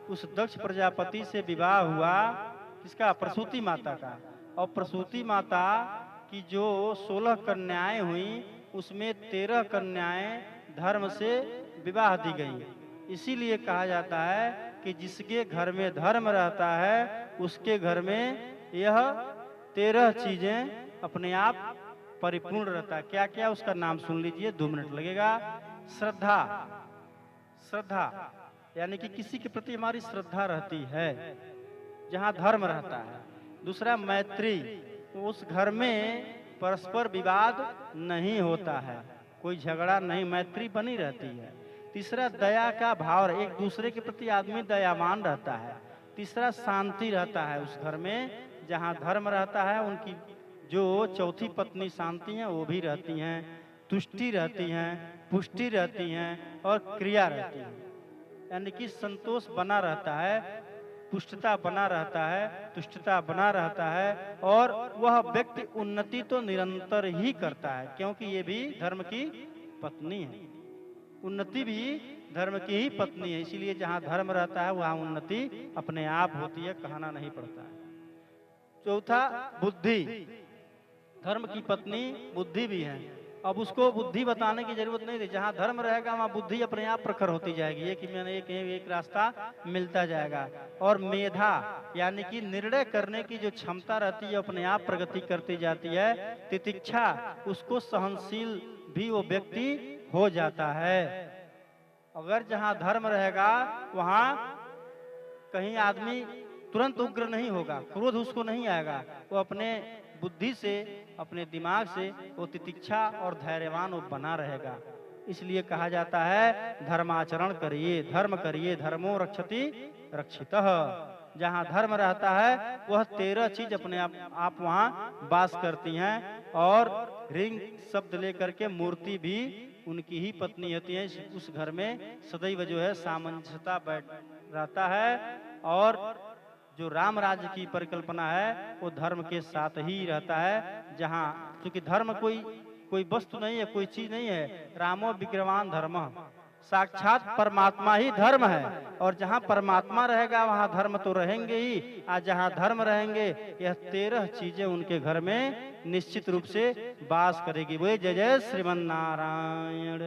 उस दक्ष प्रजापति से विवाह हुआ, किसका? प्रसूति माता का। और प्रसूति माता की जो 16 कन्याएं हुई, उसमें 13 कन्याएं धर्म से विवाह दी गई। इसीलिए कहा जाता है कि जिसके घर में धर्म रहता है उसके घर में यह 13 चीजें अपने आप परिपूर्ण रहता है। क्या क्या? उसका नाम सुन लीजिए, 2 मिनट लगेगा। श्रद्धा, श्रद्धा यानी कि किसी के प्रति हमारी श्रद्धा रहती है जहां धर्म रहता है। दूसरा मैत्री, उस घर में परस्पर विवाद नहीं होता है, कोई झगड़ा नहीं, मैत्री बनी रहती है। तीसरा दया का भाव, एक दूसरे के प्रति आदमी दयावान रहता है। तीसरा शांति रहता है उस घर में जहां धर्म रहता है। उनकी जो चौथी पत्नी शांति हैं वो भी रहती हैं। तुष्टि रहती हैं, पुष्टि रहती हैं और क्रिया रहती है, यानी कि संतोष बना रहता है, पुष्टता बना रहता है, तुष्टता बना रहता है। और वह व्यक्ति उन्नति तो निरंतर ही करता है, क्योंकि ये भी धर्म की पत्नी है। उन्नति भी धर्म की ही पत्नी है, इसीलिए जहां धर्म रहता है वहां उन्नति अपने आप होती है, कहना नहीं पड़ता है। चौथा बुद्धि, धर्म की पत्नी बुद्धि भी है। अब उसको बुद्धि बताने की जरूरत नहीं थी, जहां धर्म रहेगा वहां बुद्धि अपने आप प्रखर होती जाएगी, एक मैंने एक रास्ता मिलता जाएगा। और मेधा यानी कि निर्णय करने की जो क्षमता रहती है अपने आप प्रगति करती जाती है। तितिक्षा, उसको सहनशील भी वो व्यक्ति हो जाता है। अगर जहां धर्म रहेगा वहां कहीं आदमी तुरंत उग्र नहीं होगा, क्रोध उसको नहीं आएगा, वो अपने बुद्धि से, अपने दिमाग से वो तितिक्षा और धैर्यवान वो बना रहेगा। इसलिए कहा जाता है धर्माचरण करिए, धर्म करिए, धर्मो रक्षति रक्षितः। जहाँ धर्म रहता है वह 13 चीज अपने आप वहाँ वास करती हैं। और रिंग शब्द लेकर के मूर्ति भी उनकी ही पत्नी होती है। उस घर में सदैव जो है सामंजस्यता बैठ रहता है। और जो राम राज्य की परिकल्पना है वो धर्म के साथ ही रहता है। जहाँ क्योंकि धर्म कोई वस्तु नहीं है, कोई चीज नहीं है। रामो विग्रहवान धर्म, साक्षात परमात्मा ही धर्म है। और जहाँ परमात्मा रहेगा वहाँ धर्म तो रहेंगे ही, आज जहाँ धर्म रहेंगे यह 13 चीजें उनके घर में निश्चित रूप से वास करेगी। वो जय जय श्रीमन नारायण।